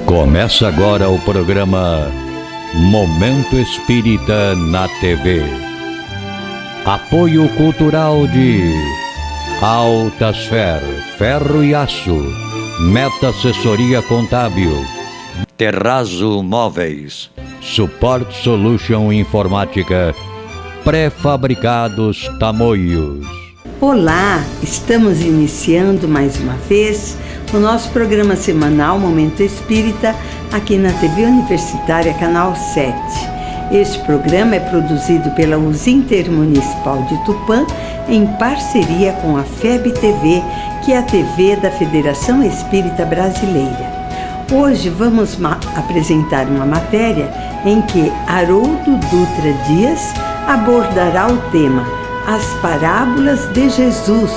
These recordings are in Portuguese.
Começa agora o programa Momento Espírita na TV. Apoio cultural de Altasfer, Ferro e Aço, Meta Assessoria Contábil, Terrazo Móveis, Support Solution Informática, Pré-fabricados Tamoios. Olá, estamos iniciando mais uma vez o nosso programa semanal Momento Espírita aqui na TV Universitária Canal 7. Este programa é produzido pela USI Intermunicipal de Tupã em parceria com a FEB TV, que é a TV da Federação Espírita Brasileira. Hoje vamos apresentar uma matéria em que Haroldo Dutra Dias abordará o tema As Parábolas de Jesus,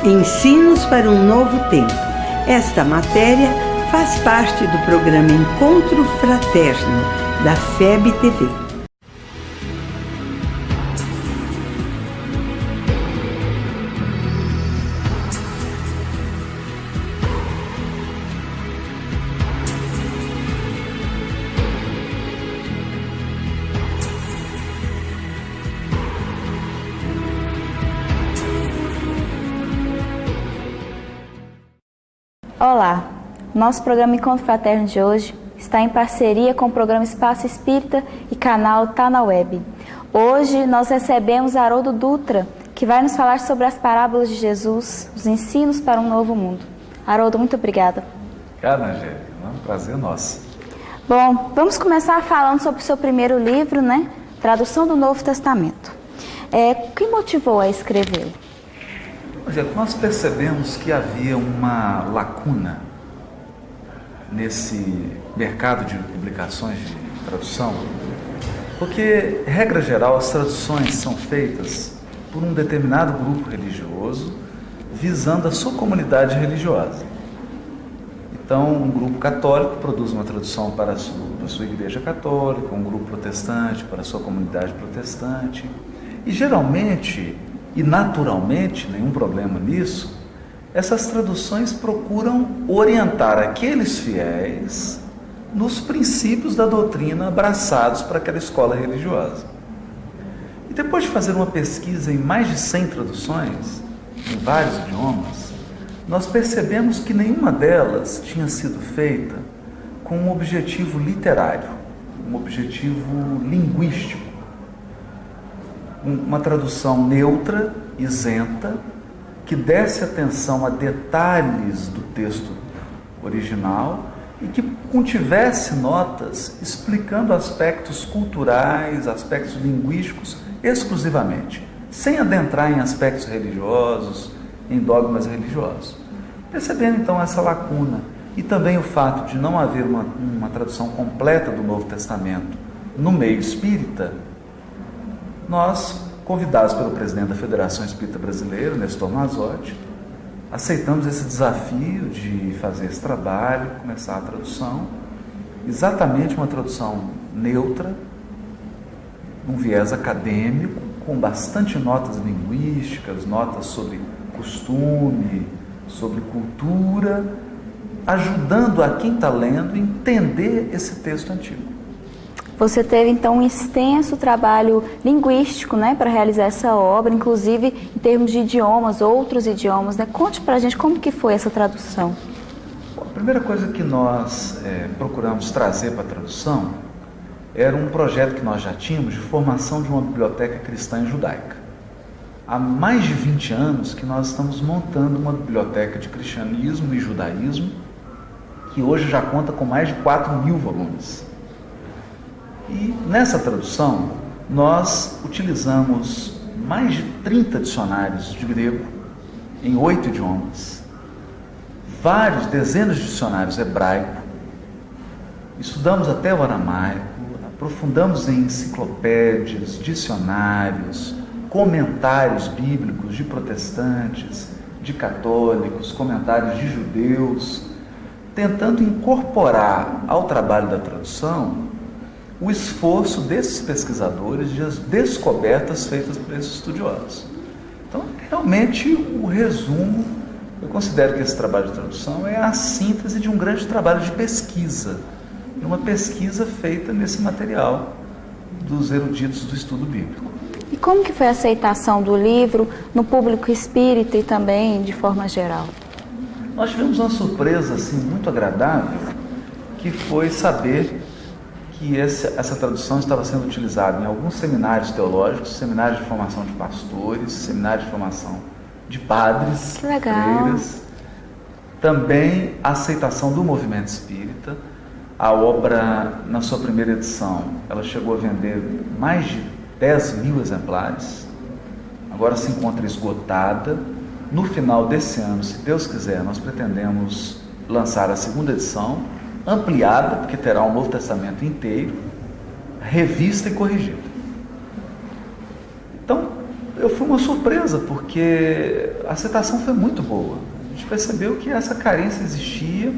Ensinos para um Novo Tempo. Esta matéria faz parte do programa Encontro Fraterno da FEB TV. Olá, nosso programa Encontro Fraterno de hoje está em parceria com o programa Espaço Espírita e canal Tá na Web. Hoje nós recebemos Haroldo Dutra, que vai nos falar sobre as parábolas de Jesus, os ensinos para um novo mundo. Haroldo, muito obrigada. Obrigado, Angélica. É um prazer nosso. Bom, vamos começar falando sobre o seu primeiro livro, né? Tradução do Novo Testamento. O que motivou a escrevê-lo? Nós percebemos que havia uma lacuna nesse mercado de publicações de tradução, porque, regra geral, as traduções são feitas por um determinado grupo religioso visando a sua comunidade religiosa. Então, um grupo católico produz uma tradução para a sua igreja católica, um grupo protestante para a sua comunidade protestante, e geralmente e naturalmente, nenhum problema nisso, essas traduções procuram orientar aqueles fiéis nos princípios da doutrina abraçados para aquela escola religiosa. E depois de fazer uma pesquisa em mais de 100 traduções, em vários idiomas, nós percebemos que nenhuma delas tinha sido feita com um objetivo literário, um objetivo linguístico. Uma tradução neutra, isenta, que desse atenção a detalhes do texto original e que contivesse notas explicando aspectos culturais, aspectos linguísticos exclusivamente, sem adentrar em aspectos religiosos, em dogmas religiosos. Percebendo então essa lacuna e também o fato de não haver uma tradução completa do Novo Testamento no meio espírita, nós, convidados pelo presidente da Federação Espírita Brasileira, Nestor Mazotti, aceitamos esse desafio de fazer esse trabalho, começar a tradução, exatamente uma tradução neutra, um viés acadêmico, com bastante notas linguísticas, notas sobre costume, sobre cultura, ajudando a quem está lendo a entender esse texto antigo. Você teve, então, um extenso trabalho linguístico, né, para realizar essa obra, inclusive em termos de idiomas, outros idiomas, né? Conte para a gente como que foi essa tradução. Bom, a primeira coisa que nós procuramos trazer para a tradução era um projeto que nós já tínhamos de formação de uma biblioteca cristã e judaica. Há mais de 20 anos que nós estamos montando uma biblioteca de cristianismo e judaísmo, que hoje já conta com mais de 4.000 volumes. E nessa tradução, nós utilizamos mais de 30 dicionários de grego em 8 idiomas, dezenas de dicionários hebraico, estudamos até o aramaico, aprofundamos em enciclopédias, dicionários, comentários bíblicos de protestantes, de católicos, comentários de judeus, tentando incorporar ao trabalho da tradução o esforço desses pesquisadores e as descobertas feitas por esses estudiosos. Então, realmente, o resumo Eu considero que esse trabalho de tradução é a síntese de um grande trabalho de pesquisa, de uma pesquisa feita nesse material dos eruditos do estudo bíblico. E como que foi a aceitação do livro no público espírita e também de forma geral? Nós tivemos uma surpresa assim, muito agradável, que foi saber que essa tradução estava sendo utilizada em alguns seminários teológicos, seminários de formação de pastores, seminários de formação de padres, freiras, também a aceitação do movimento espírita. A obra, na sua primeira edição, ela chegou a vender mais de 10.000 exemplares, agora se encontra esgotada. No final desse ano, se Deus quiser, nós pretendemos lançar a segunda edição, ampliada, porque terá um Novo Testamento inteiro, revista e corrigida. Então, foi uma surpresa, porque a aceitação foi muito boa. A gente percebeu que essa carência existia,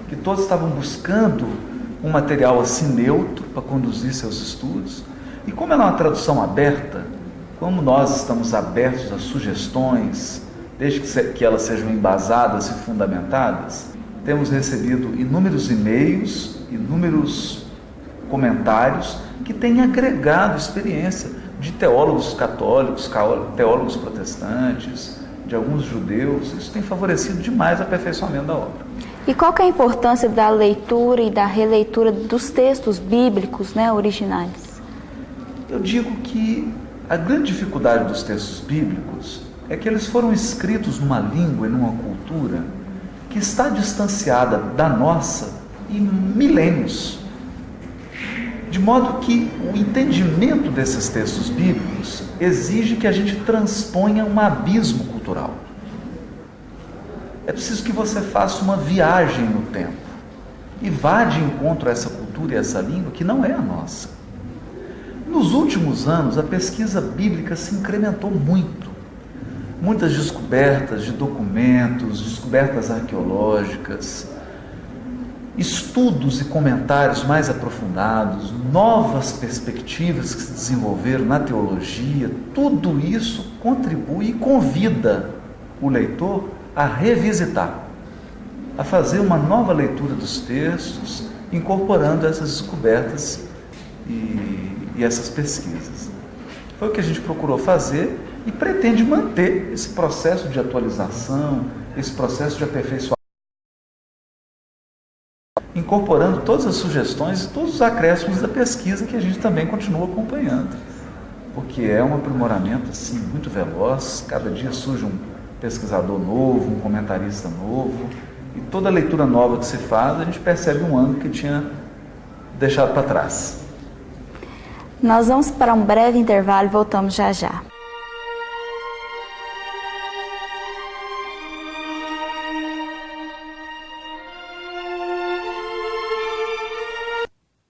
que todos estavam buscando um material assim neutro para conduzir seus estudos. E como ela é uma tradução aberta, como nós estamos abertos a sugestões, desde que elas sejam embasadas e fundamentadas, temos recebido inúmeros e-mails, inúmeros comentários que têm agregado experiência de teólogos católicos, teólogos protestantes, de alguns judeus. Isso tem favorecido demais o aperfeiçoamento da obra. E qual que é a importância da leitura e da releitura dos textos bíblicos, originais? Eu digo que a grande dificuldade dos textos bíblicos é que eles foram escritos numa língua e numa cultura que está distanciada da nossa em milênios. De modo que o entendimento desses textos bíblicos exige que a gente transponha um abismo cultural. É preciso que você faça uma viagem no tempo e vá de encontro a essa cultura e a essa língua que não é a nossa. Nos últimos anos, a pesquisa bíblica se incrementou muito. Muitas descobertas de documentos, descobertas arqueológicas, estudos e comentários mais aprofundados, novas perspectivas que se desenvolveram na teologia, tudo isso contribui e convida o leitor a revisitar, a fazer uma nova leitura dos textos, incorporando essas descobertas e essas pesquisas. Foi o que a gente procurou fazer e pretende manter esse processo de atualização, esse processo de aperfeiçoamento, incorporando todas as sugestões e todos os acréscimos da pesquisa que a gente também continua acompanhando, porque é um aprimoramento assim, muito veloz. Cada dia surge um pesquisador novo, um comentarista novo, e toda leitura nova que se faz, a gente percebe um ângulo que tinha deixado para trás. Nós vamos para um breve intervalo e voltamos já já.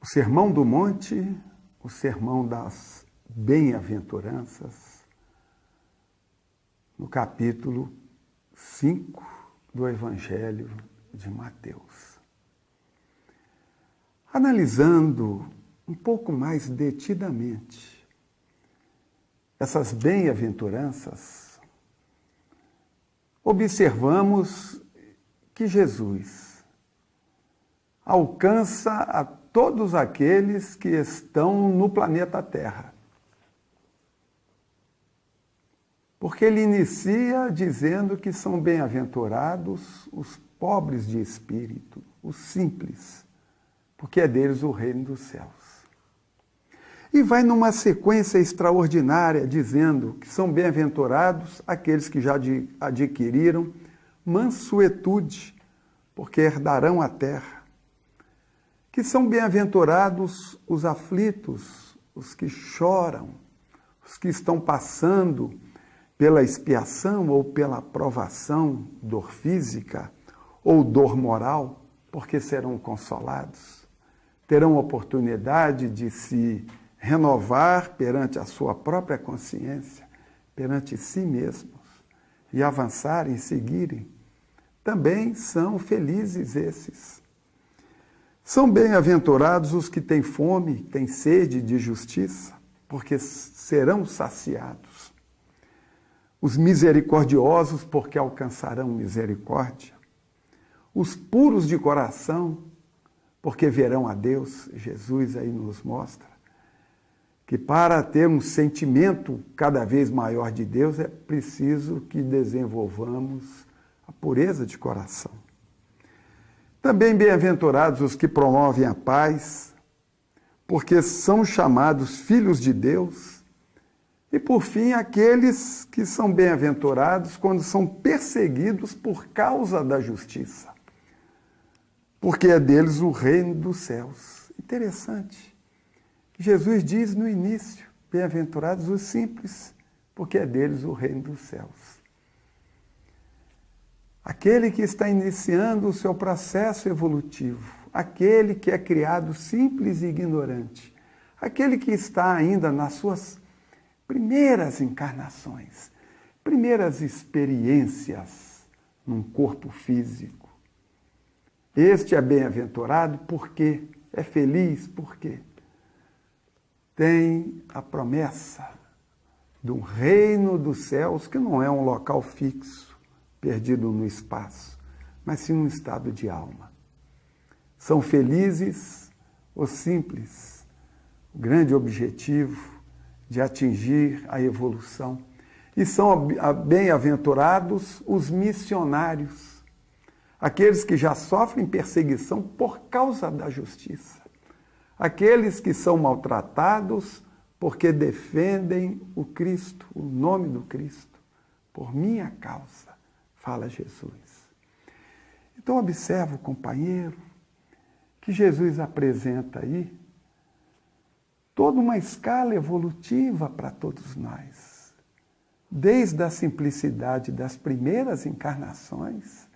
O Sermão do Monte, o Sermão das Bem-aventuranças, no capítulo 5 do Evangelho de Mateus. Analisando um pouco mais detidamente essas bem-aventuranças, observamos que Jesus alcança a todos aqueles que estão no planeta Terra. Porque ele inicia dizendo que são bem-aventurados os pobres de espírito, os simples, porque é deles o reino dos céus. E vai numa sequência extraordinária dizendo que são bem-aventurados aqueles que já adquiriram mansuetude, porque herdarão a terra. Que são bem-aventurados os aflitos, os que choram, os que estão passando pela expiação ou pela provação, dor física ou dor moral, porque serão consolados. Terão oportunidade de se renovar perante a sua própria consciência, perante si mesmos, e avançarem, seguirem. Também são felizes esses. São bem-aventurados os que têm fome, têm sede de justiça, porque serão saciados. Os misericordiosos, porque alcançarão misericórdia. Os puros de coração, porque verão a Deus. Jesus aí nos mostra que para ter um sentimento cada vez maior de Deus é preciso que desenvolvamos a pureza de coração. Também bem-aventurados os que promovem a paz, porque são chamados filhos de Deus. E, por fim, aqueles que são bem-aventurados quando são perseguidos por causa da justiça, porque é deles o reino dos céus. Interessante. Jesus diz no início, bem-aventurados os simples, porque é deles o reino dos céus. Aquele que está iniciando o seu processo evolutivo, aquele que é criado simples e ignorante, aquele que está ainda nas suas primeiras encarnações, primeiras experiências num corpo físico. Este é bem-aventurado porque é feliz, porque tem a promessa de um reino dos céus que não é um local fixo, perdido no espaço, mas sim um estado de alma. São felizes os simples, o grande objetivo de atingir a evolução. E são bem-aventurados os missionários, aqueles que já sofrem perseguição por causa da justiça, aqueles que são maltratados porque defendem o Cristo, o nome do Cristo, por minha causa, fala Jesus. Então observa o companheiro que Jesus apresenta aí toda uma escala evolutiva para todos nós, desde a simplicidade das primeiras encarnações,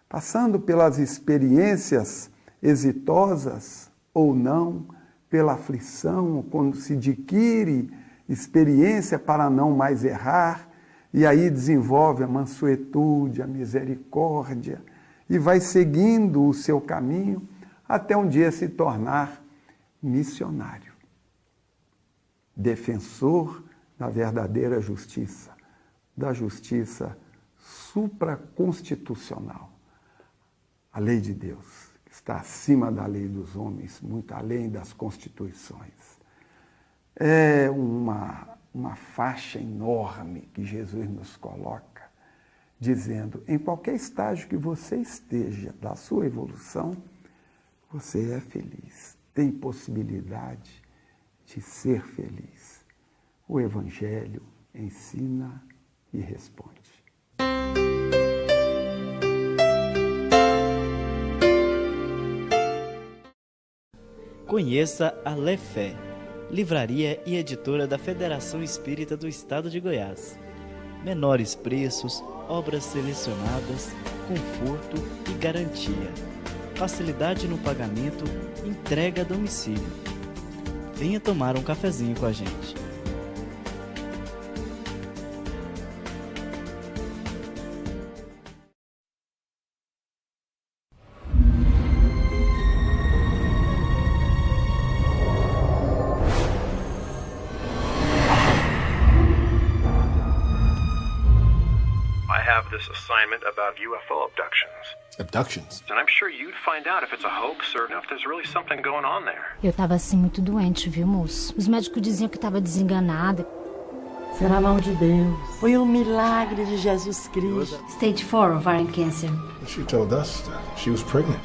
passando pelas experiências exitosas ou não, pela aflição, quando se adquire experiência para não mais errar, e aí desenvolve a mansuetude, a misericórdia, e vai seguindo o seu caminho até um dia se tornar missionário, defensor da verdadeira justiça, da justiça supraconstitucional, a lei de Deus, que está acima da lei dos homens, muito além das constituições. É uma faixa enorme que Jesus nos coloca, dizendo, em qualquer estágio que você esteja da sua evolução, você é feliz, tem possibilidade de ser feliz. O Evangelho ensina e responde. Conheça a Lefé, livraria e editora da Federação Espírita do Estado de Goiás. Menores preços, obras selecionadas, conforto e garantia. Facilidade no pagamento, entrega a domicílio. Venha tomar um cafezinho com a gente. This assignment about UFO abductions. Abductions? And I'm sure you'd find out if it's a hoax or if there's really something going on there. Eu tava assim muito doente, viu, moço? Os médicos diziam que tava desenganada. Será a mão de Deus. Foi um milagre de Jesus Cristo. Stage 4 ovarian cancer. She told us that she was pregnant.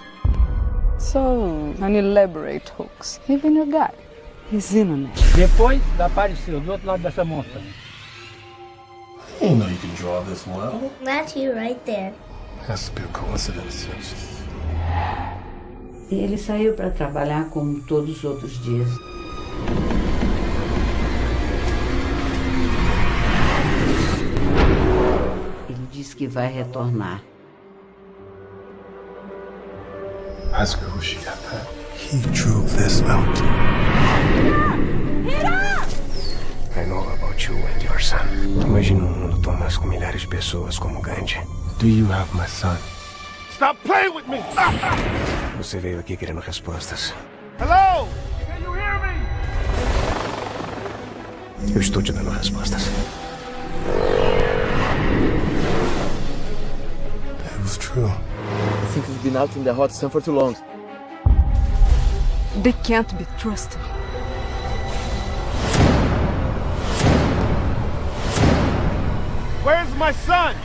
So, an elaborate hoax. Even your guy. He's in on it. Depois apareceu do outro lado dessa montanha. I didn't know you can draw this well. That's you right there. Has to be a coincidence. Ele saiu para trabalhar como todos os outros dias. Ele disse que vai retornar. Ask her who she got that. He drew this mountain. I know about you and your son. Imagina mundo Thomas com milhares de pessoas como Gandhi. Do you have my son? Stop playing with me! Você veio aqui querendo respostas. Hello? Can you hear me? Eu estou te dando respostas. was true. I think we've been out in the hot sun for too long. They can't be trusted. Where's my son?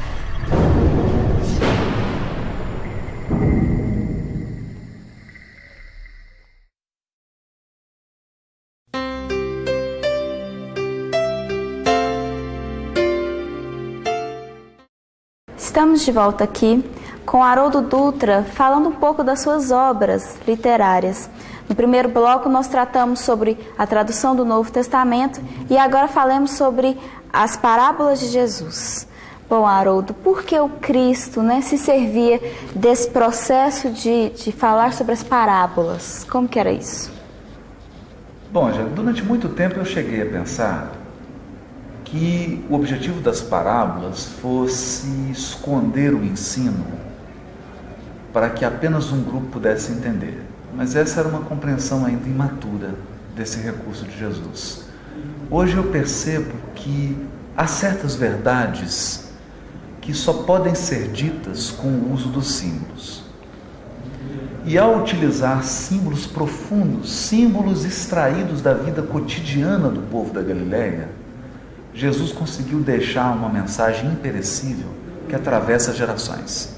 Estamos de volta aqui com Haroldo Dutra, falando um pouco das suas obras literárias. No primeiro bloco nós tratamos sobre a tradução do Novo Testamento e agora falamos sobre as parábolas de Jesus. Bom, Haroldo, por que o Cristo, se servia desse processo de falar sobre as parábolas? Como que era isso? Bom, já durante muito tempo eu cheguei a pensar que o objetivo das parábolas fosse esconder o ensino para que apenas um grupo pudesse entender. Mas essa era uma compreensão ainda imatura desse recurso de Jesus. Hoje eu percebo que há certas verdades que só podem ser ditas com o uso dos símbolos. E ao utilizar símbolos profundos, símbolos extraídos da vida cotidiana do povo da Galileia, Jesus conseguiu deixar uma mensagem imperecível que atravessa gerações.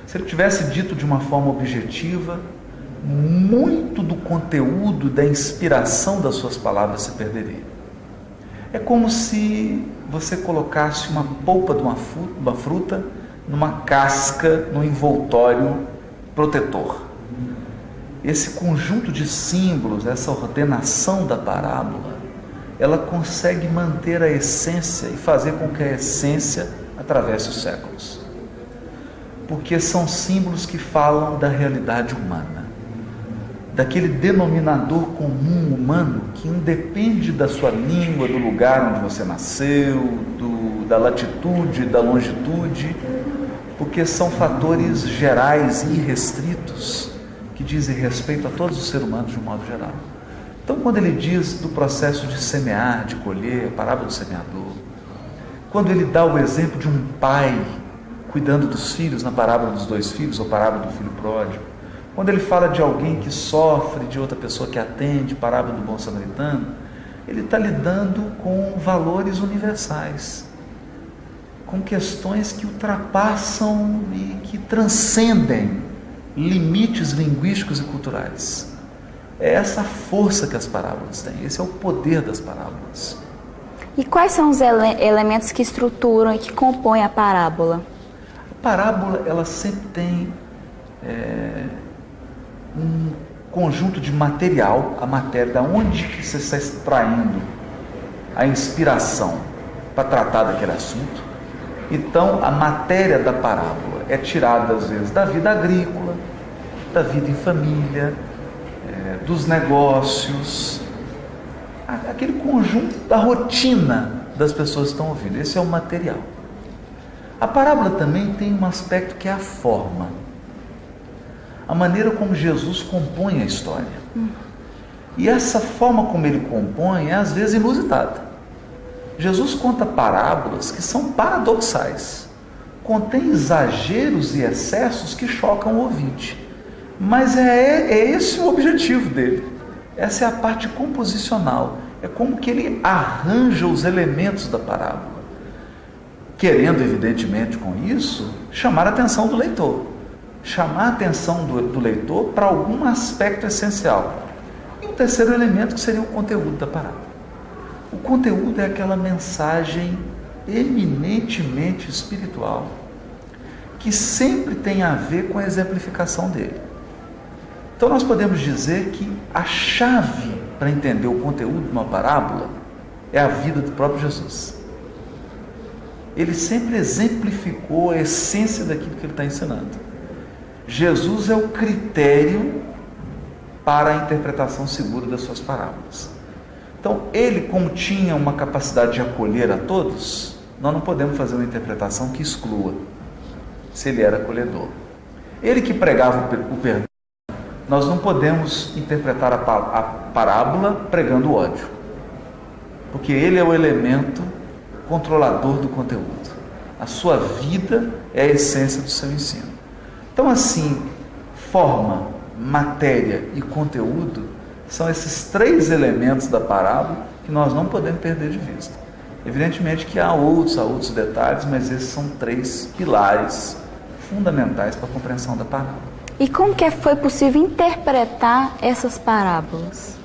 Se ele tivesse dito de uma forma objetiva, muito do conteúdo, da inspiração das suas palavras se perderia. É como se você colocasse uma polpa de uma fruta numa casca, num envoltório protetor. Esse conjunto de símbolos, essa ordenação da parábola, ela consegue manter a essência e fazer com que a essência atravesse os séculos. Porque são símbolos que falam da realidade humana, daquele denominador comum humano que independe da sua língua, do lugar onde você nasceu, da latitude, da longitude, porque são fatores gerais e irrestritos que dizem respeito a todos os seres humanos de um modo geral. Então, quando ele diz do processo de semear, de colher, a parábola do semeador, quando ele dá o exemplo de um pai cuidando dos filhos, na parábola dos 2 filhos, ou parábola do filho pródigo, quando ele fala de alguém que sofre, de outra pessoa que atende, parábola do bom samaritano, ele está lidando com valores universais, com questões que ultrapassam e que transcendem limites linguísticos e culturais. É essa força que as parábolas têm, esse é o poder das parábolas. E quais são os elementos que estruturam e que compõem a parábola? A parábola, ela sempre tem um conjunto de material, a matéria, da onde que você está extraindo a inspiração para tratar daquele assunto. Então, a matéria da parábola é tirada, às vezes, da vida agrícola, da vida em família, dos negócios, aquele conjunto da rotina das pessoas que estão ouvindo. Esse é o material. A parábola também tem um aspecto que é a forma, a maneira como Jesus compõe a história. E essa forma como ele compõe é às vezes inusitada. Jesus conta parábolas que são paradoxais, contém exageros e excessos que chocam o ouvinte. Mas é esse o objetivo dele. Essa é a parte composicional. É como que ele arranja os elementos da parábola, querendo, evidentemente, com isso, chamar a atenção do leitor. Chamar a atenção do leitor para algum aspecto essencial. E um terceiro elemento que seria o conteúdo da parábola. O conteúdo é aquela mensagem eminentemente espiritual, que sempre tem a ver com a exemplificação dele. Então nós podemos dizer que a chave para entender o conteúdo de uma parábola é a vida do próprio Jesus. Ele sempre exemplificou a essência daquilo que ele está ensinando. Jesus é o critério para a interpretação segura das suas parábolas. Então, ele, como tinha uma capacidade de acolher a todos, nós não podemos fazer uma interpretação que exclua, se ele era acolhedor. Ele que pregava o perdão, nós não podemos interpretar a parábola pregando o ódio, porque ele é o elemento controlador do conteúdo. A sua vida é a essência do seu ensino. Então, assim, forma, matéria e conteúdo são esses 3 elementos da parábola que nós não podemos perder de vista. Evidentemente que há outros detalhes, mas esses são 3 pilares fundamentais para a compreensão da parábola. E como que foi possível interpretar essas parábolas?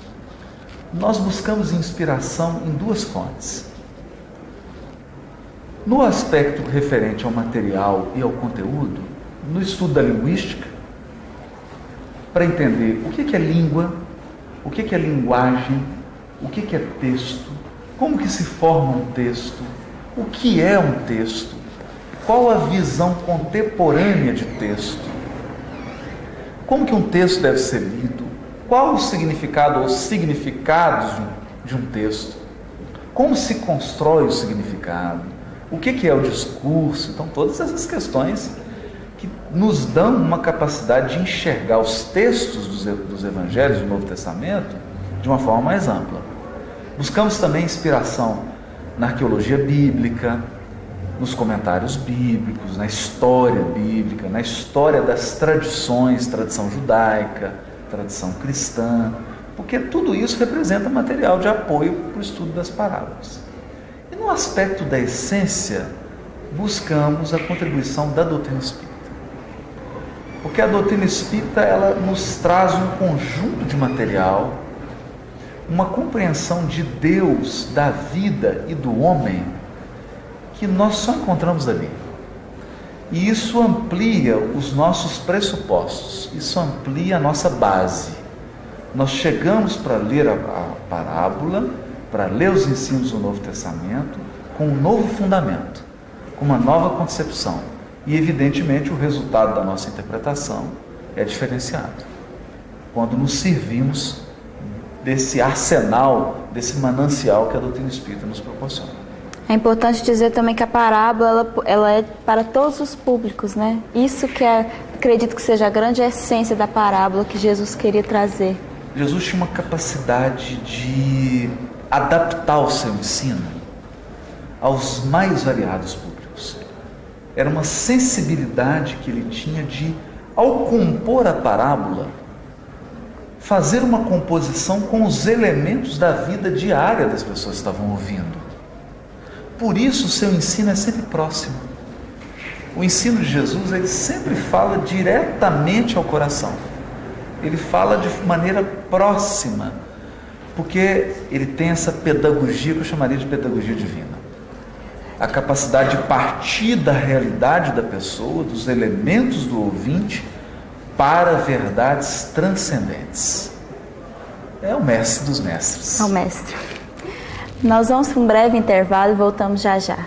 Nós buscamos inspiração em 2 fontes. No aspecto referente ao material e ao conteúdo, no estudo da linguística, para entender o que é língua, o que é linguagem, o que é texto, como que se forma um texto, o que é um texto, qual a visão contemporânea de texto, como que um texto deve ser lido, qual o significado ou significados de um texto, como se constrói o significado, o que é o discurso. Então, todas essas questões que nos dão uma capacidade de enxergar os textos dos evangelhos do Novo Testamento de uma forma mais ampla. Buscamos também inspiração na arqueologia bíblica, nos comentários bíblicos, na história bíblica, na história das tradições, tradição judaica, tradição cristã, porque tudo isso representa material de apoio para o estudo das parábolas. E no aspecto da essência, buscamos a contribuição da doutrina espírita. Porque a doutrina espírita, ela nos traz um conjunto de material, uma compreensão de Deus, da vida e do homem, que nós só encontramos ali. E isso amplia os nossos pressupostos, isso amplia a nossa base. Nós chegamos para ler a parábola, para ler os ensinos do Novo Testamento, com um novo fundamento, com uma nova concepção. E, evidentemente, o resultado da nossa interpretação é diferenciado, quando nos servimos desse arsenal, desse manancial que a doutrina espírita nos proporciona. É importante dizer também que a parábola ela é para todos os públicos, né? Isso que acredito que seja a grande essência da parábola que Jesus queria trazer. Jesus tinha uma capacidade de adaptar o seu ensino aos mais variados públicos. Era uma sensibilidade que ele tinha de, ao compor a parábola, fazer uma composição com os elementos da vida diária das pessoas que estavam ouvindo. Por isso o seu ensino é sempre próximo. O ensino de Jesus, ele sempre fala diretamente ao coração. Ele fala de maneira próxima, porque ele tem essa pedagogia que eu chamaria de pedagogia divina. A capacidade de partir da realidade da pessoa, dos elementos do ouvinte, para verdades transcendentes. É o mestre dos mestres. É o mestre. Nós vamos para um breve intervalo e voltamos já já.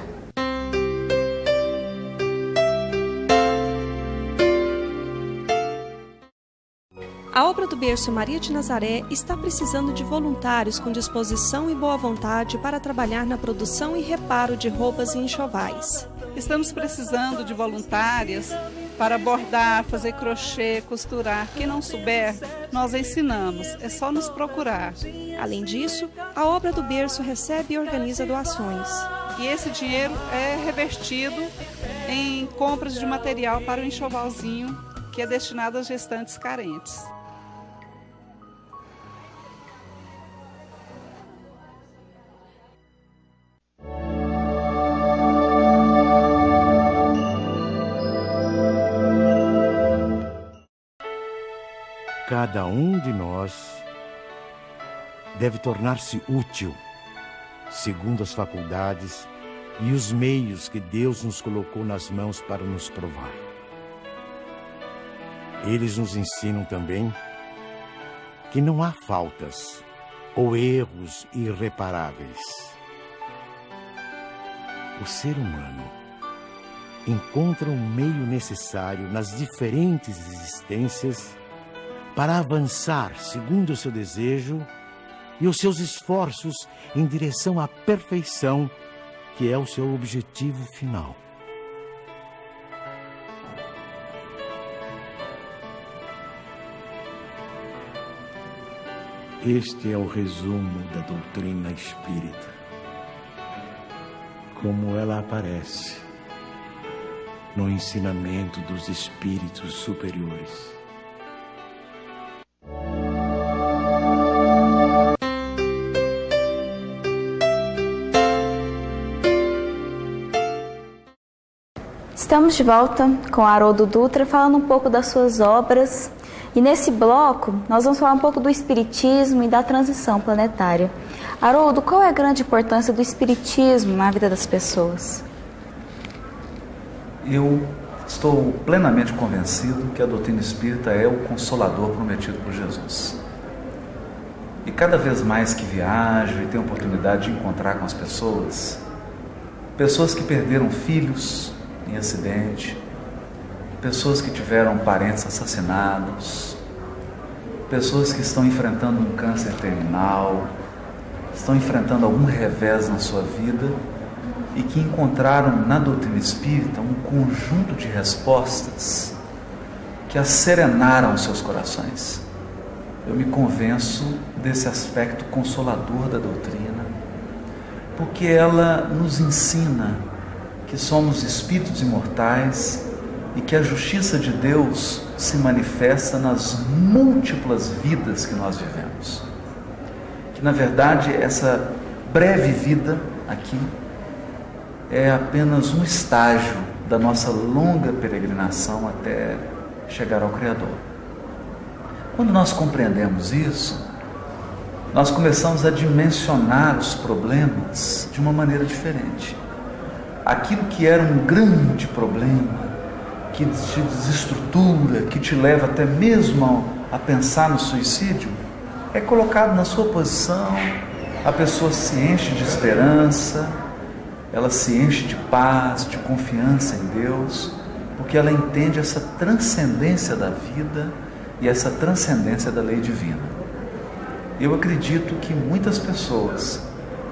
A obra do Berço Maria de Nazaré está precisando de voluntários com disposição e boa vontade para trabalhar na produção e reparo de roupas e enxovais. Estamos precisando de voluntárias para bordar, fazer crochê, costurar. Quem não souber, nós ensinamos. É só nos procurar. Além disso, a obra do Berço recebe e organiza doações. E esse dinheiro é revertido em compras de material para o enxovalzinho, que é destinado às gestantes carentes. Cada um de nós deve tornar-se útil, segundo as faculdades e os meios que Deus nos colocou nas mãos para nos provar. Eles nos ensinam também que não há faltas ou erros irreparáveis. O ser humano encontra um meio necessário nas diferentes existências para avançar segundo o seu desejo e os seus esforços em direção à perfeição, que é o seu objetivo final. Este é o resumo da doutrina espírita, como ela aparece no ensinamento dos espíritos superiores. Estamos de volta com Haroldo Dutra, falando um pouco das suas obras. E nesse bloco, nós vamos falar um pouco do espiritismo e da transição planetária. Haroldo, qual é a grande importância do espiritismo na vida das pessoas? Eu estou plenamente convencido que a doutrina espírita é o consolador prometido por Jesus. E cada vez mais que viajo e tenho a oportunidade de encontrar com as pessoas que perderam filhos em acidente, pessoas que tiveram parentes assassinados, pessoas que estão enfrentando um câncer terminal, estão enfrentando algum revés na sua vida e que encontraram na doutrina espírita um conjunto de respostas que asserenaram seus corações. Eu me convenço desse aspecto consolador da doutrina, porque ela nos ensina que somos espíritos imortais e que a justiça de Deus se manifesta nas múltiplas vidas que nós vivemos. Que, na verdade, essa breve vida aqui é apenas um estágio da nossa longa peregrinação até chegar ao Criador. Quando nós compreendemos isso, nós começamos a dimensionar os problemas de uma maneira diferente. Aquilo que era um grande problema, que te desestrutura, que te leva até mesmo a pensar no suicídio, é colocado na sua posição, a pessoa se enche de esperança, ela se enche de paz, de confiança em Deus, porque ela entende essa transcendência da vida e essa transcendência da lei divina. Eu acredito que muitas pessoas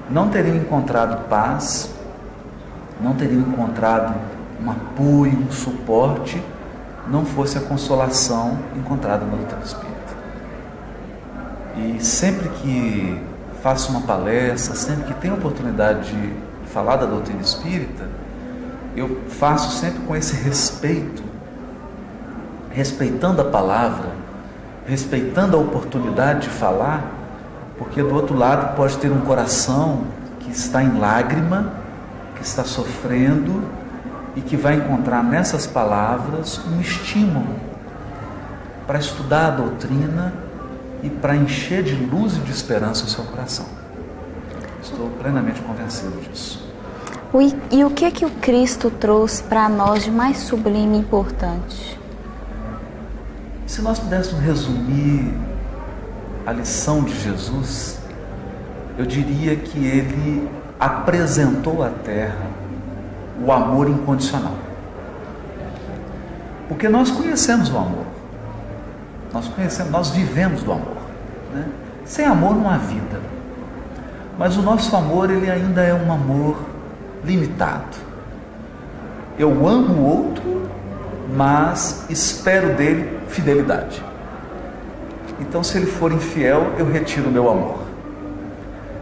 não teriam encontrado paz, não teriam encontrado um apoio, um suporte, não fosse a consolação encontrada na doutrina espírita. E sempre que faço uma palestra, sempre que tenho a oportunidade de falar da doutrina espírita, eu faço sempre com esse respeito, respeitando a palavra, respeitando a oportunidade de falar, porque do outro lado pode ter um coração que está em lágrima, que está sofrendo e que vai encontrar nessas palavras um estímulo para estudar a doutrina e para encher de luz e de esperança o seu coração. Estou plenamente convencido disso. E o que é que o Cristo trouxe para nós de mais sublime e importante? Se nós pudéssemos resumir a lição de Jesus, eu diria que ele apresentou à Terra o amor incondicional. Porque nós conhecemos o amor, nós vivemos do amor, né? Sem amor não há vida. Mas o nosso amor, ele ainda é um amor limitado. Eu amo o outro, mas espero dele fidelidade. Então, se ele for infiel, eu retiro o meu amor.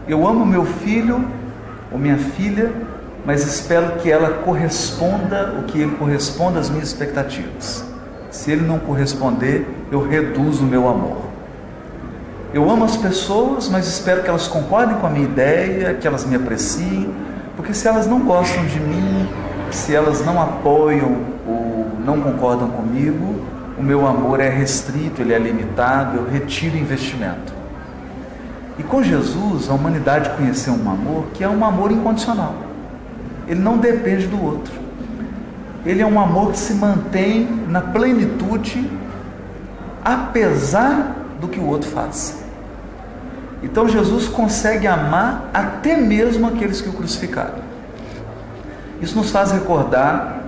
Eu amo meu filho ou minha filha, mas espero que ela corresponda, o que ele corresponda às minhas expectativas. Se ele não corresponder, eu reduzo o meu amor. Eu amo as pessoas, mas espero que elas concordem com a minha ideia, que elas me apreciem, porque se elas não gostam de mim, se elas não apoiam ou não concordam comigo, o meu amor é restrito, ele é limitado, eu retiro o investimento. E com Jesus, a humanidade conheceu um amor que é um amor incondicional. Ele não depende do outro. Ele é um amor que se mantém na plenitude, apesar do que o outro faz. Então Jesus consegue amar até mesmo aqueles que o crucificaram. Isso nos faz recordar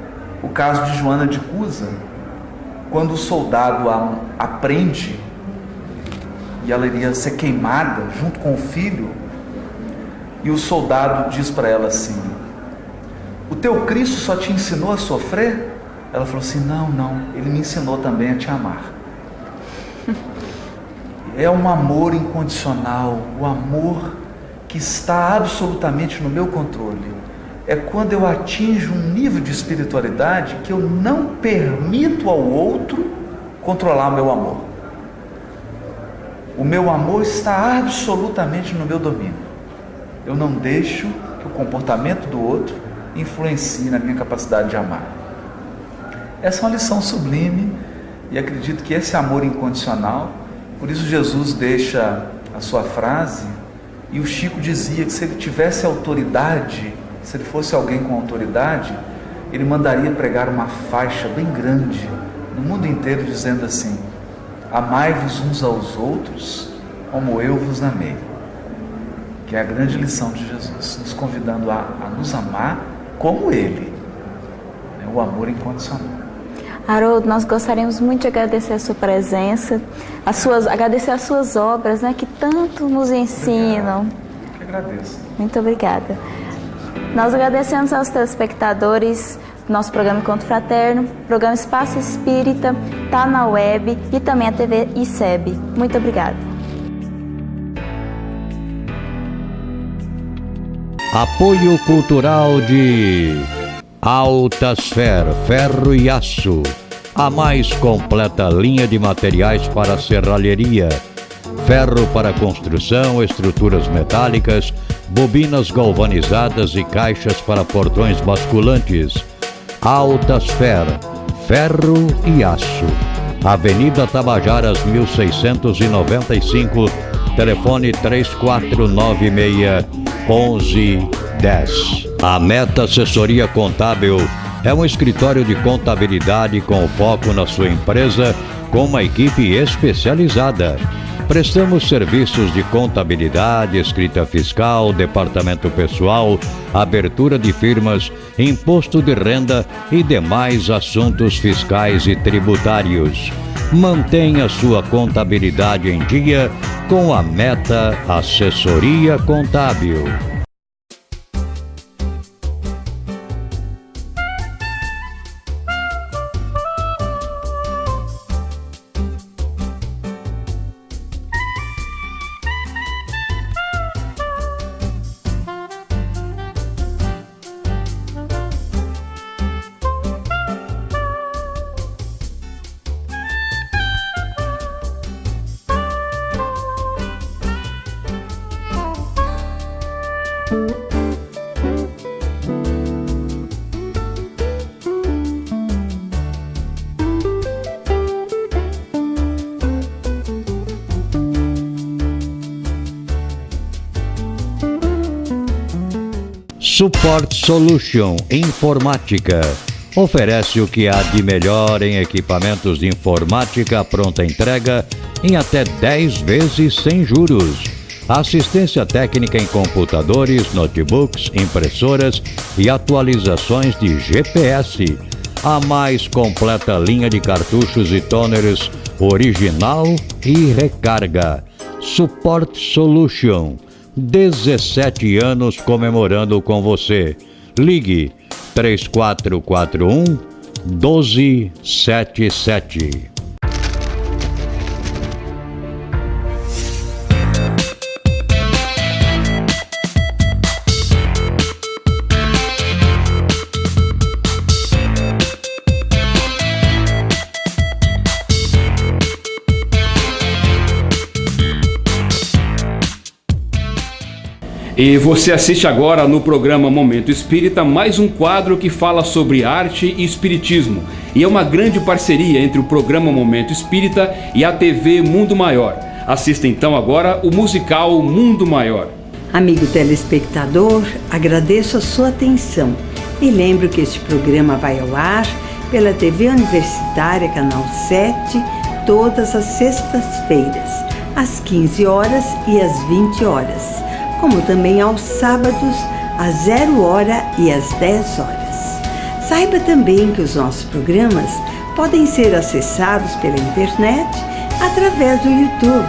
o caso de Joana de Cusa, quando o soldado a prende e ela iria ser queimada junto com o filho, e o soldado diz para ela assim: o teu Cristo só te ensinou a sofrer? Ela falou assim: não, ele me ensinou também a te amar. É um amor incondicional, o amor que está absolutamente no meu controle. é quando eu atinjo um nível de espiritualidade que eu não permito ao outro controlar o meu amor. O meu amor está absolutamente no meu domínio. Eu não deixo que o comportamento do outro influencie na minha capacidade de amar. Essa é uma lição sublime e acredito que esse amor incondicional, por isso Jesus deixa a sua frase, e o Chico dizia que se ele tivesse autoridade, se ele fosse alguém com autoridade, ele mandaria pregar uma faixa bem grande no mundo inteiro dizendo assim: amai-vos uns aos outros como eu vos amei. Que é a grande lição de Jesus, nos convidando a nos amar como Ele, o amor incondicional. Haroldo, nós gostaríamos muito de agradecer a sua presença, agradecer as suas obras, né, que tanto nos ensinam. Eu que agradeço. Muito obrigada. Nós agradecemos aos telespectadores do nosso programa Encontro Fraterno, programa Espaço Espírita, tá na web e também a TV ICEB. Muito obrigada. Apoio cultural de Altasfer, ferro e aço, a mais completa linha de materiais para serralheria, ferro para construção, estruturas metálicas, bobinas galvanizadas e caixas para portões basculantes. Altasfer, ferro e aço, Avenida Tabajaras 1695, telefone 3496-1110. A Meta Assessoria Contábil é um escritório de contabilidade com foco na sua empresa, com uma equipe especializada. Prestamos serviços de contabilidade, escrita fiscal, departamento pessoal, abertura de firmas, imposto de renda e demais assuntos fiscais e tributários. Mantenha sua contabilidade em dia com a Meta Assessoria Contábil. Support Solution Informática oferece o que há de melhor em equipamentos de informática pronta entrega em até 10 vezes sem juros. Assistência técnica em computadores, notebooks, impressoras e atualizações de GPS. A mais completa linha de cartuchos e toners original e recarga. Support Solution. 17 anos comemorando com você. Ligue 3441-1277. E você assiste agora no programa Momento Espírita mais um quadro que fala sobre arte e espiritismo. E é uma grande parceria entre o programa Momento Espírita e a TV Mundo Maior. Assista então agora o musical Mundo Maior. Amigo telespectador, agradeço a sua atenção e lembro que este programa vai ao ar pela TV Universitária Canal 7 todas as sextas-feiras, às 15 horas e às 20 horas. Como também aos sábados, às 0 hora e às 10 horas. Saiba também que os nossos programas podem ser acessados pela internet através do YouTube.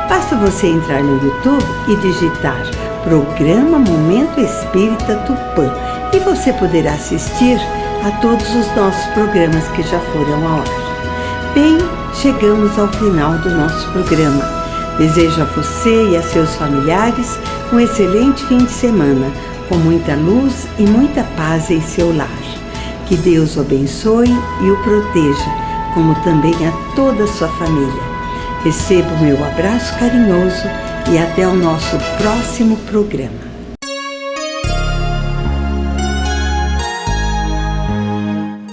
Basta você entrar no YouTube e digitar Programa Momento Espírita Tupã e você poderá assistir a todos os nossos programas que já foram ao ar. Bem, chegamos ao final do nosso programa. Desejo a você e a seus familiares um excelente fim de semana, com muita luz e muita paz em seu lar. Que Deus o abençoe e o proteja, como também a toda a sua família. Receba o meu abraço carinhoso e até o nosso próximo programa.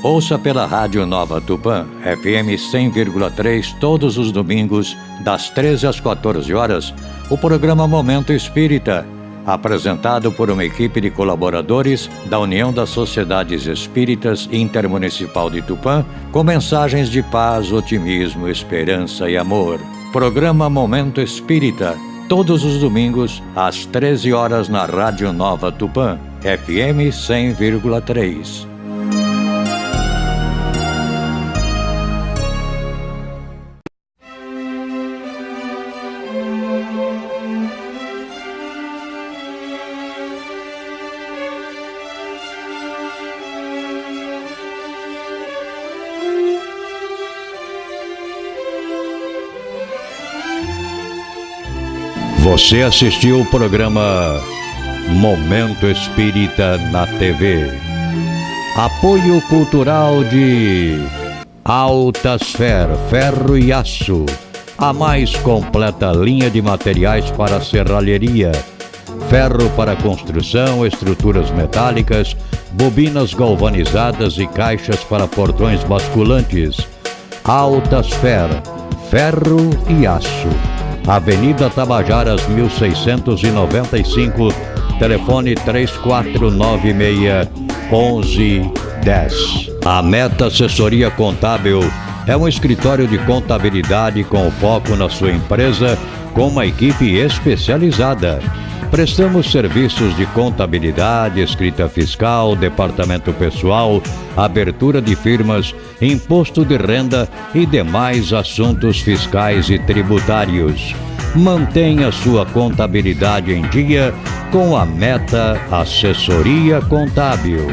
Ouça pela Rádio Nova Tupã, FM 100,3, todos os domingos, das 13 às 14 horas, o programa Momento Espírita, apresentado por uma equipe de colaboradores da União das Sociedades Espíritas Intermunicipal de Tupã, com mensagens de paz, otimismo, esperança e amor. Programa Momento Espírita, todos os domingos, às 13 horas na Rádio Nova Tupã, FM 100,3. Você assistiu o programa Momento Espírita na TV. Apoio cultural de Altasfer, ferro e aço, a mais completa linha de materiais para serralheria, ferro para construção, estruturas metálicas, bobinas galvanizadas e caixas para portões basculantes. Altasfer, ferro e aço. Avenida Tabajaras 1695, telefone 3496-1110. A Meta Assessoria Contábil é um escritório de contabilidade com foco na sua empresa, com uma equipe especializada. Prestamos serviços de contabilidade, escrita fiscal, departamento pessoal, abertura de firmas, imposto de renda e demais assuntos fiscais e tributários. Mantenha sua contabilidade em dia com a Meta Assessoria Contábil.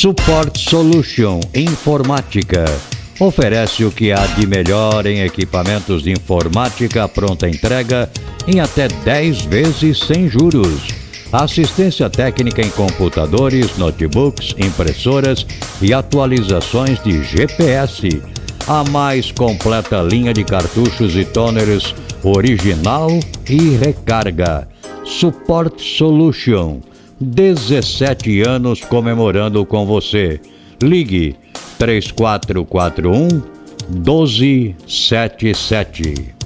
Support Solution Informática oferece o que há de melhor em equipamentos de informática à pronta entrega em até 10 vezes sem juros. Assistência técnica em computadores, notebooks, impressoras e atualizações de GPS. A mais completa linha de cartuchos e toners original e recarga. Support Solution. 17 anos comemorando com você. Ligue 3441 1277.